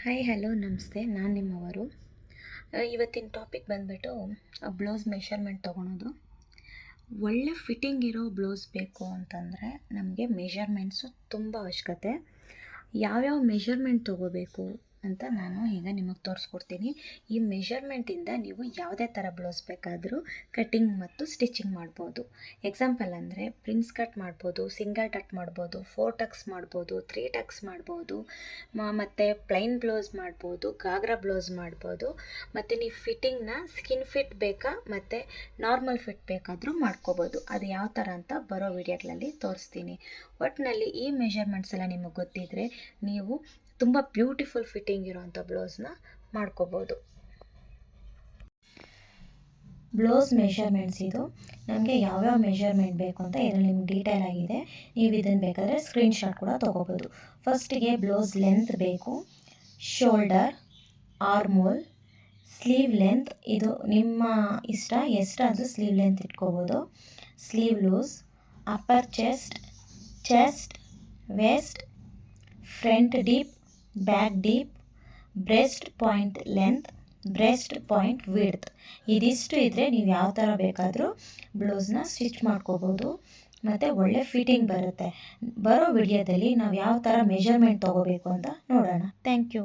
Hi hello ನಮಸ್ತೆ, ನಾನು ನಿಮ್ಮವರು. ಇವತ್ತಿನ ಟಾಪಿಕ್ ಬಂದುಬಿಟ್ಟು ಬ್ಲೌಸ್ ಮೆಷರ್ಮೆಂಟ್ ತೊಗೊಳೋದು. ಒಳ್ಳೆ ಫಿಟ್ಟಿಂಗ್ ಇರೋ ಬ್ಲೌಸ್ ಬೇಕು ಅಂತಂದರೆ ನಮಗೆ ಮೆಷರ್ಮೆಂಟ್ಸು ತುಂಬ ಅವಶ್ಯಕತೆ. ಯಾವ್ಯಾವ ಮೆಷರ್ಮೆಂಟ್ ತೊಗೋಬೇಕು ಅಂತ ನಾನು ಈಗ ನಿಮಗೆ ತೋರಿಸ್ಕೊಡ್ತೀನಿ. ಈ ಮೆಷರ್ಮೆಂಟಿಂದ ನೀವು ಯಾವುದೇ ಥರ ಬ್ಲೌಸ್ ಬೇಕಾದರೂ ಕಟ್ಟಿಂಗ್ ಮತ್ತು ಸ್ಟಿಚಿಂಗ್ ಮಾಡ್ಬೋದು. ಎಕ್ಸಾಂಪಲ್ ಅಂದರೆ ಪ್ರಿನ್ಸ್ ಕಟ್ ಮಾಡ್ಬೋದು, ಸಿಂಗಲ್ ಟಕ್ ಮಾಡ್ಬೋದು, 4 ಟಕ್ಸ್ ಮಾಡ್ಬೋದು, 3 ಟಕ್ಸ್ ಮಾಡ್ಬೋದು, ಮತ್ತು ಪ್ಲೈನ್ ಬ್ಲೌಸ್ ಮಾಡ್ಬೋದು, ಗಾಗ್ರಾ ಬ್ಲೌಸ್ ಮಾಡ್ಬೋದು. ಮತ್ತು ನೀವು ಫಿಟ್ಟಿಂಗ್ನ ಸ್ಕಿನ್ ಫಿಟ್ ಬೇಕಾ ಮತ್ತು ನಾರ್ಮಲ್ ಫಿಟ್ ಬೇಕಾದರೂ ಮಾಡ್ಕೋಬೋದು. ಅದು ಯಾವ ಥರ ಅಂತ ಬರೋ ವಿಡಿಯೋಗಳಲ್ಲಿ ತೋರಿಸ್ತೀನಿ. ಒಟ್ಟಿನಲ್ಲಿ ಈ ಮೆಷರ್ಮೆಂಟ್ಸ್ ಎಲ್ಲ ನಿಮಗೆ ಗೊತ್ತಿದ್ದರೆ ನೀವು ತುಂಬ ಬ್ಯೂಟಿಫುಲ್ ಫಿಟ್ಟಿಂಗ್ ಇರೋವಂಥ ಬ್ಲೌಸ್ನ ಮಾಡ್ಕೋಬೋದು. ಬ್ಲೌಸ್ ಮೆಷರ್ಮೆಂಟ್ಸ್ ಇದು ನಮಗೆ ಯಾವ್ಯಾವ ಮೆಷರ್ಮೆಂಟ್ ಬೇಕು ಅಂತ ಇದರಲ್ಲಿ ನಿಮ್ಗೆ ಡೀಟೇಲ್ ಆಗಿದೆ. ನೀವು ಇದನ್ನು ಬೇಕಾದರೆ ಸ್ಕ್ರೀನ್ಶಾಟ್ ಕೂಡ ತೊಗೋಬೋದು. ಫಸ್ಟಿಗೆ ಬ್ಲೌಸ್ ಲೆಂತ್ ಬೇಕು, ಶೋಲ್ಡರ್, ಆರ್ಮೋಲ್, ಸ್ಲೀವ್ ಲೆಂತ್ ಇದು ನಿಮ್ಮ ಇಷ್ಟ, ಎಷ್ಟಾದರೂ ಸ್ಲೀವ್ ಲೆಂತ್ ಇಟ್ಕೋಬೋದು. Sleeve loose, upper chest, waist, front deep, back deep, breast point length, breast point width. ಇದಿಷ್ಟು ಇದ್ದರೆ ನೀವು ಯಾವ ಥರ ಬೇಕಾದರೂ ಬ್ಲೌಸ್ನ ಸ್ಟಿಚ್ ಮಾಡ್ಕೋಬೋದು ಮತ್ತು ಒಳ್ಳೆ ಫಿಟ್ಟಿಂಗ್ ಬರುತ್ತೆ. ಬರೋ ವಿಡಿಯೋದಲ್ಲಿ ನಾವು ಯಾವ ಥರ ಮೆಷರ್ಮೆಂಟ್ ತೊಗೋಬೇಕು ಅಂತ ನೋಡೋಣ. Thank you.